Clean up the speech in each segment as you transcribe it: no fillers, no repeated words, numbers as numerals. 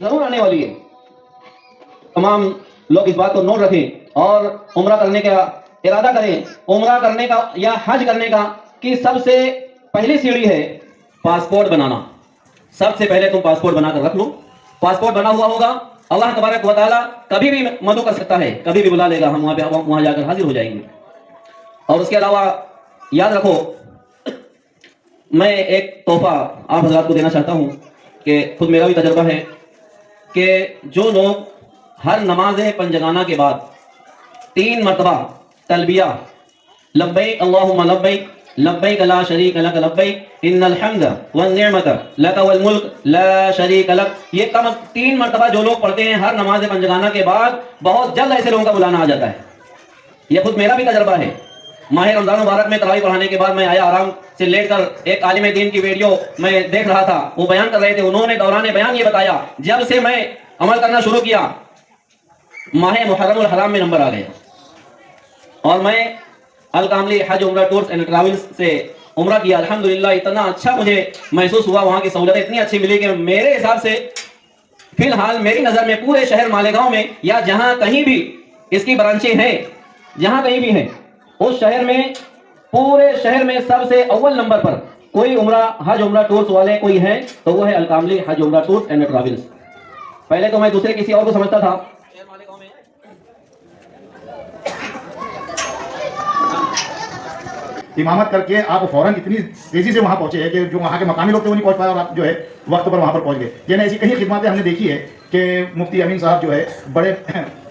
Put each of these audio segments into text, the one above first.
ضرور آنے والی ہے. تمام لوگ اس بات کو نوٹ رکھیں اور عمرہ کرنے کا ارادہ کریں. عمرہ کرنے کا یا حج کرنے کا کہ سب سے پہلی سیڑھی ہے پاسپورٹ بنانا. سب سے پہلے تم پاسپورٹ بنا کر رکھ لو. پاسپورٹ بنا ہوا ہوگا, اللہ تبارک و تعالیٰ کبھی بھی مدعو کر سکتا ہے, کبھی بھی بلا لے گا, ہم وہاں جا کر حاضر ہو جائیں گے. اور اس کے علاوہ یاد رکھو, میں ایک تحفہ آپ حضرات کو دینا چاہتا ہوں کہ خود میرا بھی تجربہ ہے کہ جو لوگ ہر نماز پنجگانہ کے بعد 3 مرتبہ تلبیہ لبیک اللہم لبیک لبیک لا شریک لک لبیک ان الحمد والنعمت لک والملک لا شریک لک, یہ کم 3 مرتبہ جو لوگ پڑھتے ہیں ہر نماز پنجگانہ کے بعد, بہت جلد ایسے لوگوں کا بلانا آ جاتا ہے. یہ خود میرا بھی تجربہ ہے. ماہ رمضان مبارک میں تراویح پڑھانے کے بعد میں آیا, آرام سے لیٹ کر ایک عالم دین کی ویڈیو میں دیکھ رہا تھا, وہ بیان کر رہے تھے. انہوں نے دوران بیان یہ بتایا, جب سے میں عمل کرنا شروع کیا ماہ محرم الحرام میں نمبر آ گیا, اور میں الکاملی حج عمرہ ٹورز اینڈ ٹریولز سے عمرہ کیا. الحمدللہ اتنا اچھا مجھے محسوس ہوا, وہاں کی سہولتیں اتنی اچھی ملی کہ میرے حساب سے فی الحال میری نظر میں پورے شہر مالیگاؤں میں یا جہاں کہیں بھی اس کی برانچیں ہیں, جہاں کہیں بھی ہیں, اس شہر میں, پورے شہر میں سب سے اول نمبر پر کوئی عمرہ حج عمرہ ٹورز والے کوئی ہیں تو وہ ہے الکاملی حج عمرہ ٹورز اینڈ ٹریولز. پہلے تو میں دوسرے کسی اور کو سمجھتا تھا. امامت کر کے آپ فوراً اتنی تیزی سے وہاں پہنچے ہیں کہ جو وہاں کے مقامی لوگ تھے وہ نہیں پہنچ پائے, اور آپ جو ہے وقت پر وہاں پر پہنچ گئے. یعنی ایسی کئی خدماتیں ہم نے دیکھی ہے کہ مفتی امین صاحب جو ہے بڑے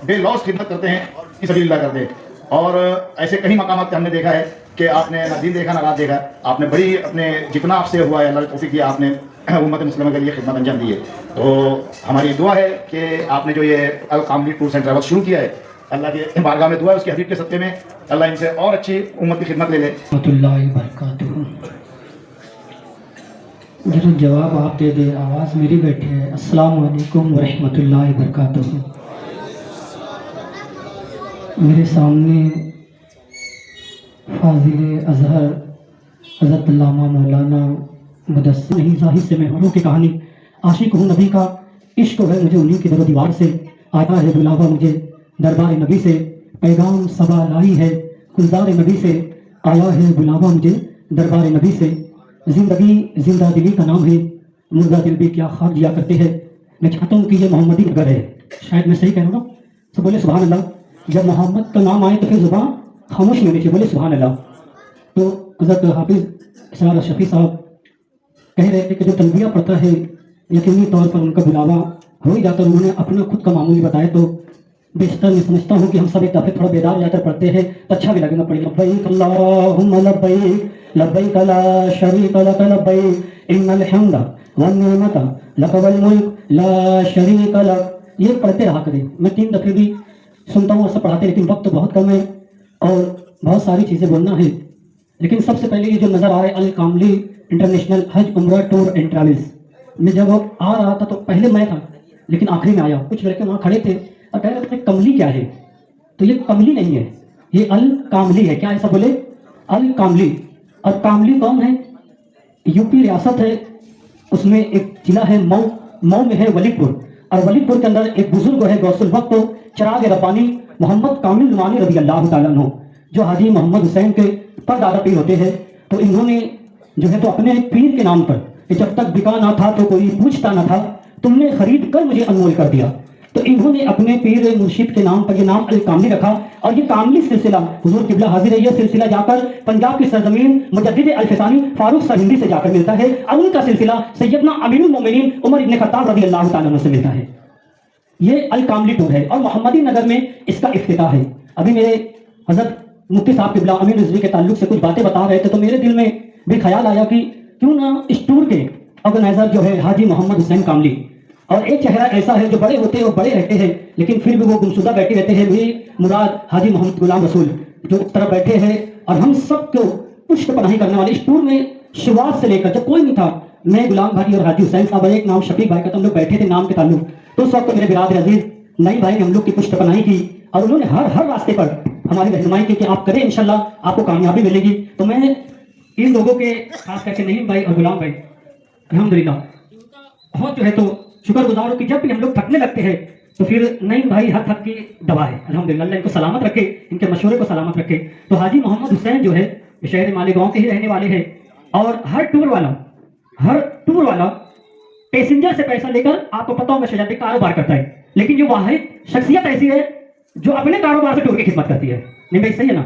بے لوث خدمت کرتے ہیں, فی سبیل اللہ کرتے ہیں. اور ایسے کئی مقامات پہ ہم نے دیکھا ہے کہ آپ نے نہ دن دیکھا نہ رات دیکھا, آپ نے بڑی اپنے جتنا آپ سے ہوا ہے اللہ نے توفیق دیا, آپ نے امت مسلمہ کے لیے خدمت انجام دی ہے. تو ہماری دعا ہے کہ آپ نے جو یہ الکاملی ٹورز اینڈ ٹریولز شروع کیا ہے, اللہ کے بارگاہ میں دعا ہے اس کے حبیب کے صدقے میں اللہ ان سے اور اچھی امت کی خدمت لے لے. رحمۃ اللہ وبرکاتہ. ضرور جواب آپ دے دیں, آواز میری بیٹھی ہے. السلام علیکم ورحمۃ اللہ وبرکاتہ. میرے سامنے فاضل ازہر حضرت علامہ مولانا مدثر نہیں ظاہر سے میں ہوں کی کہانی, عاشق ہوں نبی کا, عشق ہے مجھے انہیں کی در و دیوار سے, آیا ہے بلاوا مجھے دربار نبی سے, پیغام صبا لائی ہے گلزار نبی سے, آیا ہے بلاوا مجھے دربار نبی سے. زندگی زندہ دلی کا نام ہے, مردہ دل بھی کیا خواب جیا کرتے ہیں. میں چاہتا ہوں کہ یہ محمدی نگر ہے, شاید میں صحیح کہہ رہا ہوں نا, تو بولے سبحان اللہ. جب محمد کا نام آئے تو پھر زبان خاموش نہیں ہونی چاہیے, بولے سبحان اللہ. تو حضرت حافظ اسرار شفیع صاحب کہہ رہے تھے کہ جو تلبیہ پڑھتا ہے یقینی طور پر ان کا بلاوا ہو ہی جاتا. انہوں نے اپنا خود کا معمولی بتایا, تو بیشتر میں سمجھتا ہوں کہ ہم سب ایک دفعہ تھوڑا بیدار ہو جا کر پڑھتے ہیں تو اچھا بھی لگے گا. پڑھیں لبیک اللہم لبیک لبیک لا شریک لک لبیک ان الحمد والنعمت لک والملک لا شریک لک. یہ پڑھتے رہا کریں. میں 3 دفعے بھی سنتا ہوں ایسا پڑھاتے, لیکن وقت بہت کم ہے اور بہت ساری چیزیں بولنا ہے. لیکن سب سے پہلے یہ جو نظر آ رہا ہے الکاملی انٹرنیشنل حج عمرہ ٹور اینڈ ٹریولز, میں جب آ رہا تھا تو پہلے میں تھا لیکن آخری میں آیا. کچھ لڑکے وہاں کھڑے تھے اور کہہ رہے تھے کملی کیا ہے, تو یہ کملی نہیں ہے, یہ الکاملی ہے. کیا ایسا بولے الکاملی. اور کاملی کون ہے؟ یو پی ریاست ہے, اس میں ایک ضلع ہے مئو, مئو میں ہے ولی پور, اور ولی پور کے اندر ایک بزرگ ہے غوث الوقت چراغ ربانی محمد کامل نعمانی رضی اللہ تعالیٰ عنہ, جو حاجی محمد حسین کے پردادا پیر ہوتے ہیں. تو انہوں نے جو ہے تو اپنے پیر کے نام پر, کہ جب تک بکا نہ تھا تو کوئی پوچھتا نہ تھا, تم نے خرید کر مجھے انمول کر دیا. تو انہوں نے اپنے پیر مرشد کے نام پر یہ نام الکاملی رکھا. اور یہ کاملی سلسلہ حضور قبلہ حاضر ہے, یہ سلسلہ جا کر پنجاب کی سرزمین مجدد الفسانی فاروق سرہندی سے جا کر ملتا ہے, اور ان کا سلسلہ سیدنا امیر المومنین عمر ابن خطاب رضی اللہ تعالیٰ عنہ سے ملتا ہے. یہ الکاملی ٹور ہے اور محمدی نگر میں اس کا افتتاح ہے. ابھی میرے حضرت مفتی صاحب قبلہ امین رضوی کے تعلق سے کچھ باتیں بتا رہے تھے, تو میرے دل میں بھی خیال آیا کہ کیوں نہ اس ٹور کے آرگنائزر جو ہے حاجی محمد حسین کاملی, اور ایک چہرہ ایسا ہے جو بڑے ہوتے ہیں اور بڑے رہتے ہیں لیکن پھر بھی وہ گمشدہ بیٹھے رہتے ہیں, وہی مراد حاجی محمد غلام رسول جو اس طرح بیٹھے ہیں اور ہم سب کو پشت پناہی کرنے والے. اس ٹور میں شروعات سے لے کر جب کوئی نہیں تھا, میں غلام بھائی اور حاجی حسین صاحب اور ایک نام شفیق بھائی کا, ہم لوگ بیٹھے تھے نام کے تعلق. تو اس وقت میرے برادر عزیز نئی بھائی نے ہم لوگ کی پشت پناہی کی, اور انہوں نے ہر راستے پر ہماری رہنمائی کی کہ آپ کریں انشاءاللہ آپ کو کامیابی ملے گی. تو میں ان لوگوں کے خاص کر کے نعیم بھائی اور غلام بھائی الحمدللہ بہت جو ہے تو शुक्र गुजार हूँ कि जब भी हम लोग थकने लगते हैं तो फिर नहीं भाई हर थक की दवा है। अल्हम्दुलिल्लाह, अल्लाह इनको सलामत रखे, इनके मशवरे को सलामत रखे। तो हाजी मोहम्मद हुसैन जो है शहर मालेगांव के ही रहने वाले हैं, और हर टूर वाला पैसेंजर से पैसा लेकर, आपको पता होगा शहजाद कारोबार करता है, लेकिन जो वाहिद शख्सियत ऐसी है जो अपने कारोबार से टूर की खिदमत करती है। नहीं भाई, सही है ना?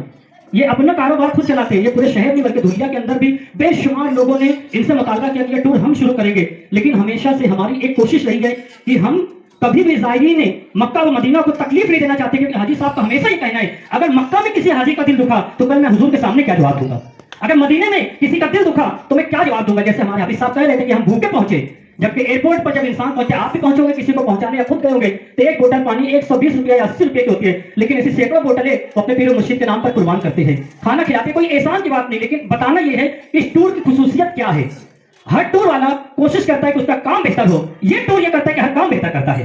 ये अपना कारोबार खुद चलाते हैं, ये पूरे शहर में बल्कि दुनिया के अंदर भी बेशुमार लोगों ने इनसे मुतालबा किया कि ये टूर हम शुरू करेंगे, लेकिन हमेशा से हमारी एक कोशिश रही है कि हम कभी भी ज़ायरीन ने मक्का व मदीना को तकलीफ नहीं देना चाहते, क्योंकि हाजी साहब का हमेशा ही कहना है अगर मक्का में किसी हाजी का दिल दुखा तो कल मैं हुजूर के सामने क्या जवाब दूंगा, अगर मदीने में किसी का दिल दुखा तो मैं क्या जवाब दूंगा। जैसे हमारे हाफिज साहब कह रहे थे कि हम भूखे पहुंचे, जबकि एयरपोर्ट पर जब इंसान पहुंचे, आप भी पहुंचोगे, किसी को पहुंचाने या खुद गए होंगे, तो एक बोतल पानी 120 रुपया या 80 रुपये की होती है, लेकिन ऐसी सैकड़ों बोतलें वो अपने पीर मुर्शिद के नाम पर कुर्बान करते हैं, खाना खिलाते। कोई एहसान की बात नहीं, लेकिन बताना यह है इस टूर की खुसूसियत क्या है। हर टूर वाला कोशिश करता है कि उसका काम बेहतर हो, ये टूर ये करता है कि हर काम बेहतर करता है,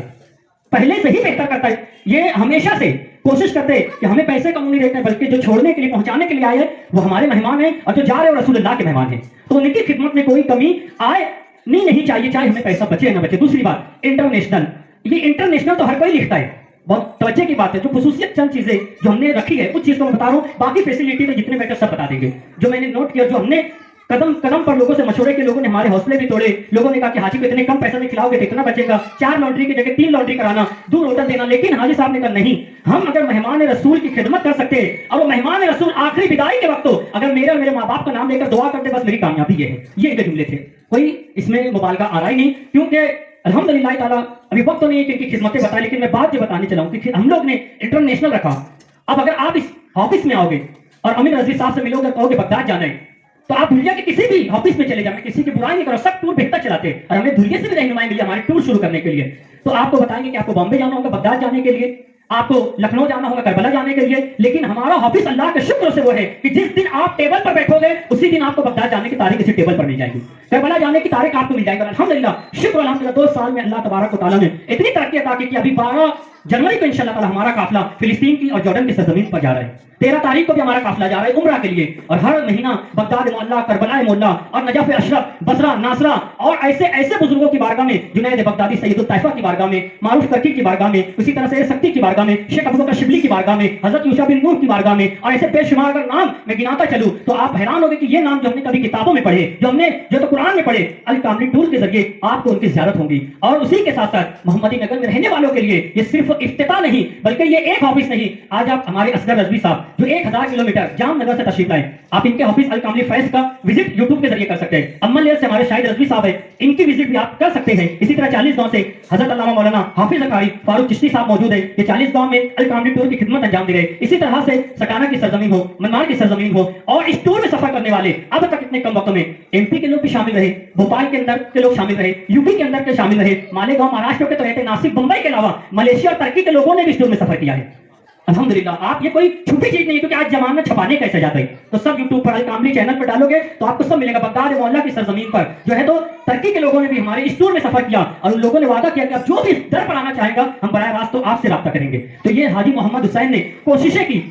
पहले से ही बेहतर करता है। ये हमेशा से कोशिश करते हैं कि हमें पैसे कम नहीं देते, बल्कि जो छोड़ने के लिए पहुंचाने के लिए आए हैं वो हमारे मेहमान हैं, और जो जा रहे हैं वो रसूलुल्लाह के मेहमान हैं, तो उनकी खिदमत में कोई कमी आए नहीं चाहिए, चाहे हमें पैसा बचे ना बचे। दूसरी बात, इंटरनेशनल, ये इंटरनेशनल तो हर कोई लिखता है, बहुत तवज्जो की बात है। जो खुसूसियत चंद चीजें जो हमने रखी है उस चीज को मैं बता रहा हूँ, बाकी फैसिलिटी तो जितने बेटर सब बता देंगे। जो मैंने नोट किया, जो हमने कदम कदम पर लोगों से मशवरे के, लोगों ने हमारे हौसले भी तोड़े, लोगों ने कहा कि हाजी को इतने कम पैसे में खिलाओगे तो इतना बचेगा, 4 लॉन्ड्री की जगह 3 लॉन्ड्री कराना, 2 होटल देना। लेकिन हाजी साहब ने कहा नहीं, हम अगर मेहमान रसूल की खिदमत कर सकते हैं, और वो मेहमान रसूल आखिरी विदाई के वक्त हो अगर मेरे और मेरे माँ बाप का नाम लेकर दुआ करते, बस मेरी कामयाबी ये है। ये इनके जुमले थे, कोई इसमें मुबालगा आ रहा ही नहीं, क्योंकि अल्हम्दुलिल्लाह ताला अभी वक्त तो नहीं है कि इनकी खिदमतें बताएं, लेकिन मैं बात जो बताने चला हूं कि हम लोग ने इंटरनेशनल रखा। अब अगर आप इस ऑफिस में आओगे और अमीर रजी साहब से मिलोगे, कहोगे बगदाद जाना है, तो आप दुनिया के किसी भी ऑफिस में चले जाए, किसी की बुराई नहीं करो, सब टूर बेहतर चलाते हैं, और हमें दुनिया से भी रहनुमाई मिली हमारे टूर शुरू करने के लिए। तो आपको बताएंगे कि आपको बॉम्बे जाना होगा बगदाद जाने के लिए, आपको लखनऊ जाना होगा करबला जाने के लिए, लेकिन हमारा ऑफिस अल्लाह के शुक्र से वो है कि जिस दिन आप टेबल पर बैठोगे उसी दिन आपको बगदाद जाने की तारीख इसी टेबल पर मिल जाएगी, करबला जाने की तारीख आपको मिल जाएगी। अल्हम्दुलिल्लाह, शुक्र अल्हम्दुलिल्लाह, 2 साल में अल्लाह तबारक व तआला ने इतनी तरक्की अता की कि अभी 12 जनवरी को इंशाअल्लाह ताला हमारा काफिला फिलिस्तीन की और जॉर्डन की सरजमीन पर जा रहा है। 13 तारीख को भी हमारा काफिला जा रहा है उम्रा के लिए, और हर महीना बगदाद मोहल्ला, करबला मोहल्ला और नजफ अशरफ, बसरा, नासरा और ऐसे ऐसे बुजुर्गों की बारगाह में, जुनैद बगदादी सैयदुल तैफा की बारगाह में, मारूफ करकी की बारगाह में, उसी तरह से शक्ति की बारगाह में, शेख अबू बकर शिबली की बारगाह में, हजरत यूशा बिन नूह की बारगाह में, और ऐसे बेशुमार अगर नाम मैं गिनाता चलूं तो आप हैरान होंगे कि ये नाम जो हमने कभी किताबों में पढ़े, जो तो कुरान में पढ़े, अल कामली टूर के जरिए आपको उनकी ज़ियारत होगी। और उसी के साथ साथ मोहम्मदी नगर में रहने वालों के लिए ये सिर्फ इफ्तिताह नहीं, बल्कि ये एक ऑफिस नहीं। आज आप हमारे असगर रजवी साहब जो 1000 किलोमीटर जामनगर से तशरीफ लाए, आप इनके ऑफिस अल कामली फैज का विजिट यूट्यूब के जरिए कर सकते हैं। अम्मल लेयर से हमारे शाहिद रजवी साहब है, इनकी विजिट भी आप कर सकते हैं। इसी तरह 40 गांव से हजरत अल्लामा मौलाना हाफिज ज़कारी फारूक चिश्ती साहब मौजूद है, ये 40 गांव में अल कामली टूर की खिदमत अंजाम दे रहे। इसी तरह से सटाना की सरजमीन हो, मनमाड़ की सरजमीन हो, और इस टूर में सफर करने वाले अब तक इतने कम वक्त में एमपी के लोग भी शामिल रहे, भोपाल के अंदर के लोग शामिल रहे, यूपी के अंदर के शामिल रहे, मालेगांव महाराष्ट्र के तो रहते, नासिक बंबई के अलावा मलेशिया और तुर्की के लोगों ने भी इस टूर में सफर किया है। अल्हम्दुलिल्लाह, आप ये कोई छोटी चीज नहीं, क्योंकि आज जमाना छपाने कैसे जाता है, तो सब यूट्यूब पर अल कामली चैनल पर डालोगे तो आपको सब मिलेगा। बगदाद मोहल्ला की सरजमीन पर जो है तो तुर्की के लोगों ने भी हमारे इस टूर में सफर किया, और उन लोगों ने वादा किया कि आप जो भी दर पर आना चाहेगा हम बराह रास्त तो आपसे राब्ता करेंगे। तो ये हाजी मोहम्मद हुसैन ने कोशिशें की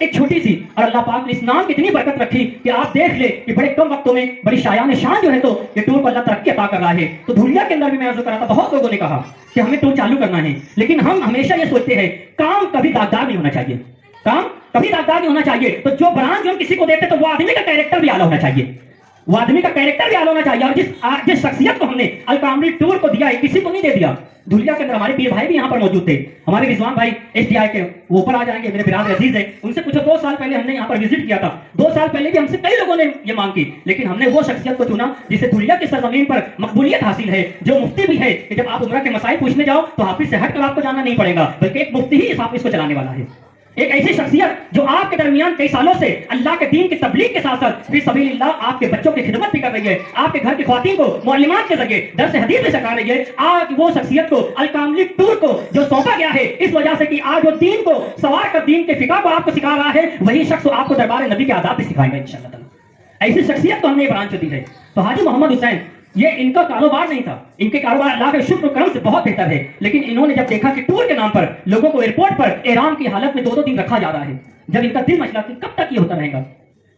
एक छोटी सी, और अल्लाह पाक ने इस नाम की इतनी बरकत रखी कि आप देख ले कि बड़े कम वक्तों में बड़ी शायान शान जो है तो ये टूर पर अल्लाह तरक्की अता कर रहा है। तो धुलिया के अंदर भी मैं अर्ज कर रहा था, बहुत लोगों ने कहा कि हमें टूर चालू करना है, लेकिन हम हमेशा ये सोचते हैं काम कभी दागदार नहीं होना चाहिए, काम कभी दागदार नहीं होना चाहिए। तो जो ब्रांड जो हम किसी को देते तो वो आदमी का कैरेक्टर भी आला होना चाहिए, वो आदमी का कैरेक्टर भी आला होना चाहिए। और जिस शख्सियत को हमने अल कामली टूर को दिया है, किसी को नहीं दे दिया। धुलिया के अंदर हमारे पीर भाई भी यहाँ पर मौजूद थे, हमारे रिजवान भाई एसडीआई के, वो ऊपर आ जाएंगे, मेरे बिरादर अजीज है, उनसे पूछो 2 साल पहले हमने यहाँ पर विजिट किया था, 2 साल पहले भी हमसे कई लोगों ने ये मांग की, लेकिन हमने वो शख्सियत को चुना जिसे धुलिया की सरजमीन पर मकबूलियत हासिल है, जो मुफ्ती भी है कि जब आप उम्रा के मसाइल पूछने जाओ तो हाफिज से हटकर आपको जाना नहीं पड़ेगा, बल्कि एक मुफ्ती ही इस हाफिज को चलाने वाला है। एक ऐसी शख्सियत जो आपके दरमियान कई सालों से अल्लाह के दीन की तबलीग के साथ साथ फी सबीलिल्लाह आपके बच्चों की खिदमत भी कर रही है, आपके घर की ख्वातीन को मुअल्लिमात के जरिए दर्स हदीस भी सिखा रही है। आज वो शख्सियत को अल कामली टूर को जो सौंपा गया है, इस वजह से कि आज वो दीन को सवार कर दीन के फिका को आपको सिखा रहा है, वही शख्स आपको दरबार नबी के आदाब भी सिखाएगा इंशाअल्लाह ताला। ऐसी शख्सियत को हमने ब्रांच दी है। तो हाजी मोहम्मद हुसैन, ये इनका कारोबार नहीं था, इनके कारोबार अल्लाह के शुक्र करम से बहुत बेहतर है, लेकिन इन्होंने जब देखा कि टूर के नाम पर लोगों को एयरपोर्ट पर एहराम की हालत में 2-2 दिन रखा जा रहा है, जब इनका दिल मचला कि कब तक ये होता रहेगा,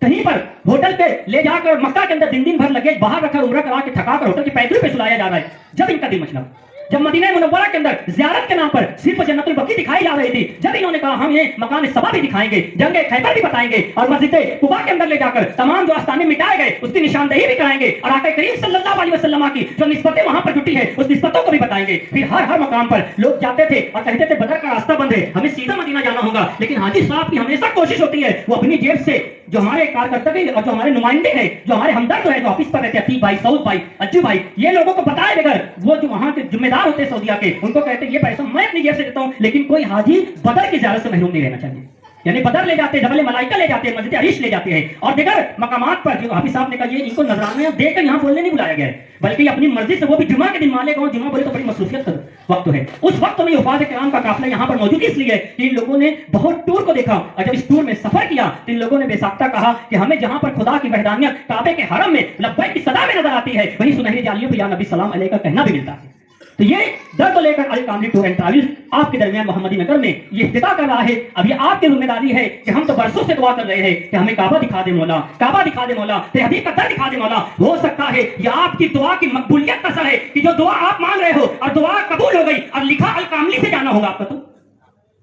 कहीं पर होटल पे ले जाकर मक्का के अंदर दिन भर लगेज बाहर रखकर उम्रा करा के थका कर होटल के पैदल पे सुलाया जा रहा है, जब इनका दिल मचला जब मदीना मुनव्वरा के अंदर ज़ियारत के नाम पर सिर्फ जन्नतुल बकी दिखाई जा रही थी, जब इन्होंने कहा हम ये मकान सबा भी दिखाएंगे, जंगे खैबर भी बताएंगे और मस्जिद कुबा के अंदर ले जाकर तमाम जो आस्थाने मिटाए गए उसकी निशानदेही भी कराएंगे और आका करीम सल्लल्लाहु अलैहि वसल्लम की जो निस्बतें वहां पर जुटी है उस निस्बतों को भी बताएंगे। फिर हर मकाम पर लोग जाते थे और कहते थे बदर का रास्ता बंद है, हमें सीधा मदीना जाना होगा। लेकिन हाजी साहब की हमेशा कोशिश होती है वो अपनी जेब से जो हमारे कार्यकर्ता और जो हमारे नुमाइंदे हैं, जो हमारे हमदर्द है, जो ऑफिस पर रहते हैं, अतीक भाई, सऊद भाई, अज्जू भाई, ये लोगों को बताए बगैर वो जो वहां के जिम्मेदार होते हैं सऊदिया के, उनको कहते हैं ये पैसा मैं अपनी जेब से देता हूं, लेकिन कोई हाजी बदर की ज़ियारत से महरूम नहीं रहना चाहिए। यानी बदर ले जाते, जबल मलाइका ले जाते, मस्जिद अरीश ले जाते हैं और दिगर मकामात पर जो हाफिज साहब ने कहा ये इनको नजराना देकर यहाँ बोलने नहीं बुलाया गया है, बल्कि अपनी मर्जी से वो भी जुमा के दिन माले को जुमा बोले तो बड़ी मसरूफियत का वक्त है। उस वक्त में हुफाज किराम का काफिला यहाँ पर मौजूद इसलिए कि इन लोगों ने बहुत टूर को देखा और जब इस टूर में सफर किया तो इन लोगों ने बेसाख्ता कहा कि हमें जहाँ पर खुदा की वहदानियत काबे के हरम में लब्बैक की सदा में नजर आती है, वहीं सुनहरी जालियों पर या नबी सलाम अलैह का कहना भी मिलता है। तो ये दर को लेकर अल कामली टूर एंड ट्रैवल्स आपके दरमियान मोहम्मदी नगर में ये इफ्तिताह कर रहा है। अब ये आपकी जिम्मेदारी है कि हम तो बरसों से दुआ कर रहे हैं कि हमें काबा दिखा दे मौला, काबा दिखा दे मौला, तेरे हबीब का दर दिखा दे मौला। हो सकता है ये आपकी दुआ की मकबूलियत का असर है कि जो दुआ आप मांग रहे हो और दुआ कबूल हो गई और लिखा अल कामली से जाना होगा आपका, तो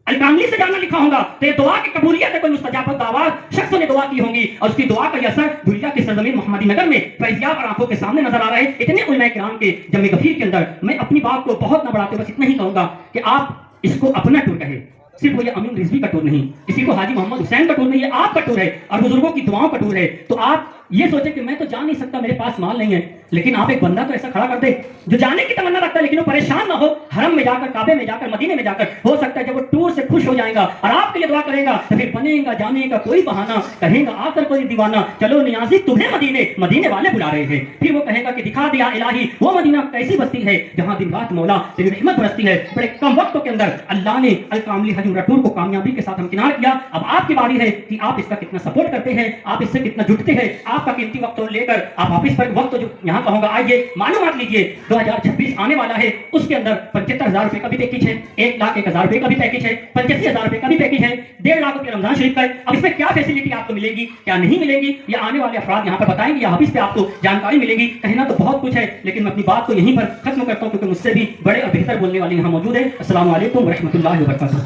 अल कामली से जाना लिखा होगा तो ये दुआ की कबूलियत है, कोई मुस्तजाब दावा शख्सों ने दुआ की होंगी और उसकी दुआ का असर दुनिया की सरजमीन मोहम्मदी नगर में फैज़याब और आंखों के सामने नजर आ रहा है। इतने उलमा किराम के जमे गफीर के अंदर मैं अपनी बात को बहुत न बढ़ाते बस इतना ही कहूंगा कि आप इसको अपना टूर कहें, सिर्फ वो ये अमीन रिजवी का टूर नहीं, किसी को हाजी मोहम्मद हुसैन का टूर नहीं, ये आपका टूर है और बुजुर्गों की दुआओं का टूर है। तो आप ये सोचे कि मैं तो जा नहीं सकता, मेरे पास माल नहीं है, लेकिन आप एक बंदा तो ऐसा खड़ा कर दे जो जाने की तमन्ना रखता है लेकिन वो परेशान ना हो, हरम में जाकर, काबे में जाकर, मदीने में जाकर, हो सकता है जब वो टूर से खुश हो जाएगा और आपके लिए दुआ करेगा तो फिर बनेगा जाने का कोई बहाना, कहेगा आकर कोई दीवाना चलो नियाजी तुम्हें मदीने, मदीने वाले बुला रहे हैं। फिर वो कहेगा कि दिखा दिया इलाही वो मदीना कैसी बस्ती है जहां दिन रात मौला तेरी रहमत बरसती है। बड़े कम वक्तों के अंदर अल्लाह ने अल कामली हज उम्रा टूर को कामयाबी के साथ हमकिनार किया। अब आपकी बारी है कि आप इसका कितना सपोर्ट करते हैं, आप इससे कितना जुटते हैं। आपका कीमती वक्त लेकर आप वापिस पर वक्त जो यहाँ कहूंगा आइए मालूमात लीजिए। 2026 आने वाला है, उसके अंदर 75,000 रुपए का भी पैकेज है, 1,01,000 रुपए का भी पैकेज है, 85,000 रुपए का भी पैकेज है, 1.5 लाख रुपए रमजान शरीफ का है। अब इसमें क्या फैसिलिटी आपको मिलेगी, क्या नहीं मिलेगी, या आने वाले अफराद यहाँ पर बताएंगे या हाफिज पे आपको जानकारी मिलेगी। कहना तो बहुत कुछ है लेकिन मैं अपनी बात को यहीं पर खत्म करता हूँ क्योंकि मुझसे भी बड़े और बेहतर बोलने वाले यहाँ मौजूद है। अस्सलाम वालेकुम रहमतुल्लाहि व बरकातहू।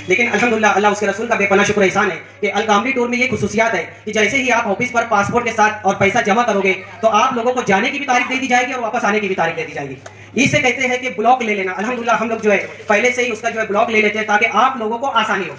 लेकिन अल्हम्दुलिल्लाह अल्लाह उसके रसूल का बेपनाह शुक्र एहसान है कि अल कामली टूर में ये खुसूसियात है कि जैसे ही आप ऑफिस पर पासपोर्ट के साथ और पैसा जमा करोगे तो आप लोगों को जाने की भी तारीख दे दी जाएगी और वापस आने की भी तारीख दे दी जाएगी। इसे कहते हैं कि ब्लॉक ले लेना। अल्हम्दुलिल्लाह हम लोग जो है पहले से ही उसका जो है ब्लॉक ले लेते हैं ताकि आप लोगों को आसानी हो।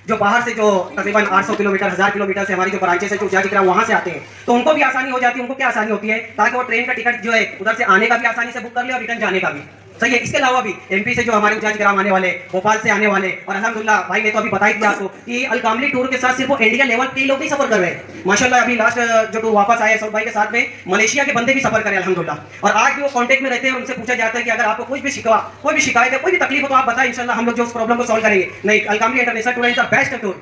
जो बाहर से जो तकरीबन 800 किलोमीटर 1000 किलोमीटर से हमारी जो ब्रांचेस है जो जाजिक्रा वहां से आते हैं तो उनको भी आसानी हो जाती है। उनको क्या आसानी होती है ताकि वो ट्रेन का टिकट जो है उधर से आने का भी आसानी से बुक कर ले और रिटर्न जाने का भी सही है। इसके अलावा भी एमपी से जो हमारे जाजिक्राम आने वाले, भोपाल से आने वाले, और अल्हम्दुलिल्लाह भाई ने तो अभी बताई दिया आपको कि अल कामली टूर के साथ सिर्फ वो इंडिया लेवल के लोग ही सफर कर रहे हैं। माशाल्लाह अभी लास्ट जो टूर वापस आए सऊद भाई के साथ में मलेशिया के बंदे भी सफर करें अल्हम्दुलिल्लाह। और आज भी वो कांटेक्ट में रहते हैं, उनसे पूछा जाता है कि अगर आपको कोई भी शिकवा, कोई भी शिकायत है, कोई भी तकलीफ हो तो आप बताएं, इंशाल्लाह हम लोग जो उस प्रॉब्लम को सॉल्व करेंगे। नहीं, Al Kamli international tour is the best tour.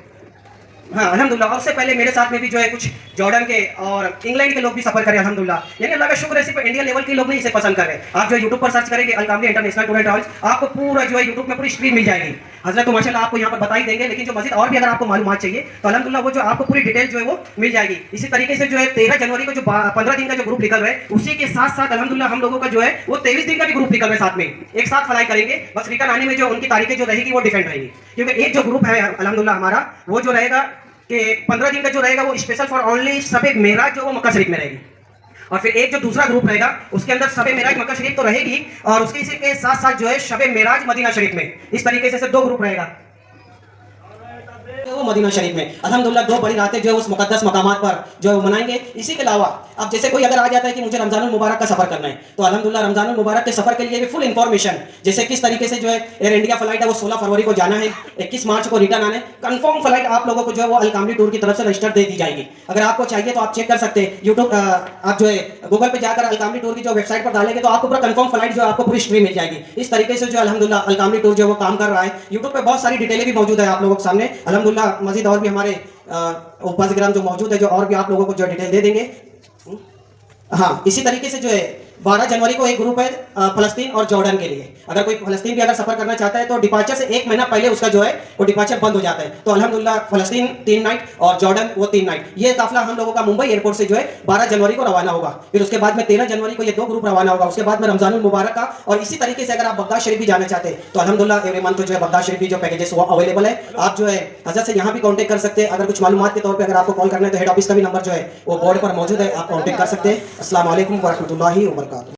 हाँ अल्हम्दुलिल्लाह। और उससे पहले मेरे साथ में भी जो है कुछ जॉर्डन के और इंग्लैंड के लोग भी सफर करें अल्हम्दुलिल्लाह। यानी अल्लाह का शुक्र है सिर्फ इंडिया लेवल के लोग नहीं इसे पसंद कर रहे हैं। आप जो यूट्यूब पर सर्च करेंगे अल Kamli international tour and travels, आपको पूरा जो है यूट्यूब में पूरी स्ट्रीम मिल जाएगी। हजरत तो माशाल्लाह आपको यहाँ पर बता ही देंगे, लेकिन जो मजीद और भी अगर आपको मालूमात चाहिए तो अल्हम्दुलिल्लाह वो जो आपको पूरी डिटेल जो है वो मिल जाएगी। इसी तरीके से जो है 13 जनवरी को जो 15 दिन का जो ग्रुप निकल रहा है उसी के साथ साथ अल्हम्दुलिल्लाह हम लोगों का जो है वो 23 दिन का भी ग्रुप निकल रहा है साथ में, एक साथ फ्लाई करेंगे। बस रिटर्न आने में जो उनकी तारीखें जो रहेगी वो डिफरेंट रहेगी, क्योंकि एक जो ग्रुप है अल्हम्दुलिल्लाह हमारा वो जो रहेगा कि 15 दिन का जो रहेगा वो स्पेशल फॉर ओनली शब मेराज जो वो मक्का शरीफ में रहेगी। और फिर एक जो दूसरा ग्रुप रहेगा उसके अंदर शब मेराज मक्का शरीफ तो रहेगी और उसके इसी के साथ साथ जो है शब मेराज मदीना शरीफ में। इस तरीके से 2 ग्रुप रहेगा वो मदीना शरीफ में। अल्हम्दुलिल्लाह 2 बड़ी रातें जो है उस मुकद्दस मकामात पर जो है वो मनाएंगे। इसी के अलावा अब जैसे कोई अगर आ जाता है कि मुझे रमजानुल मुबारक का सफर करना है तो अल्हम्दुलिल्लाह रमजानुल मुबारक के सफर के लिए भी फुल इन्फॉर्मेशन, जैसे किस तरीके से जो है एयर इंडिया फ्लाइट है वो 16 फरवरी को जाना है, 21 मार्च को रिटर्न आना है। कंफर्म फ्लाइट आप लोगों को जो है वो अल कामली टूर की तरफ से रजिस्टर दे दी जाएगी। अगर आपको चाहिए तो आप चेक कर सकते हैं यूट्यूब, आप जो है गूगल पे जाकर अल कामली टूर की जो वेबसाइट पर डालेंगे तो आपको पूरा कंफर्म फ्लाइट जो है आपको पूरी स्ट्रीम मिल जाएगी। इस तरीके से जो अल्हम्दुलिल्लाह अल कामली टूर जो है वो काम कर रहा है। यूट्यूब पे बहुत सारी डिटेलें भी मौजूद है आप लोगों के सामने अल्हम्दुलिल्लाह। मजीद और भी हमारे उपस्थित जो मौजूद है जो और भी आप लोगों को जो डिटेल दे देंगे। हाँ इसी तरीके से जो है 12 जनवरी को एक ग्रुप है फलस्तीन और जॉर्डन के लिए। अगर कोई फलस्तीन भी अगर सफर करना चाहता है तो डिपार्चर से 1 महीना पहले उसका जो है वो डिपार्चर बंद हो जाता है। तो अल्हम्दुलिल्लाह फलस्तीन 3 नाइट और जॉर्डन वो 3 नाइट, ये काफिला हम लोगों का मुंबई एयरपोर्ट से जो है 12 जनवरी को रवाना होगा। फिर उसके बाद में 13 जनवरी को ये 2 ग्रुप रवाना होगा। उसके बाद में रमजानुल मुबारक का, और इसी तरीके से अगर आप बगदाद शरीफ भी जाना चाहते हैं तो अल्हम्दुलिल्लाह एवरी मंथ जो है बगदाद शरीफ भी जो पैकेजेस वो अवेलेबल है। आप जो है हजरत से यहाँ भी कांटेक्ट कर सकते हैं। अगर कुछ मालूमात के तौर पे अगर आपको कॉल करना है तो हेड ऑफिस का भी नंबर जो है वो बोर्ड पर मौजूद है, आप कांटेक्ट कर सकते हैं। अस्सलाम वालेकुम व रहमतुल्लाहि व बरकातहू।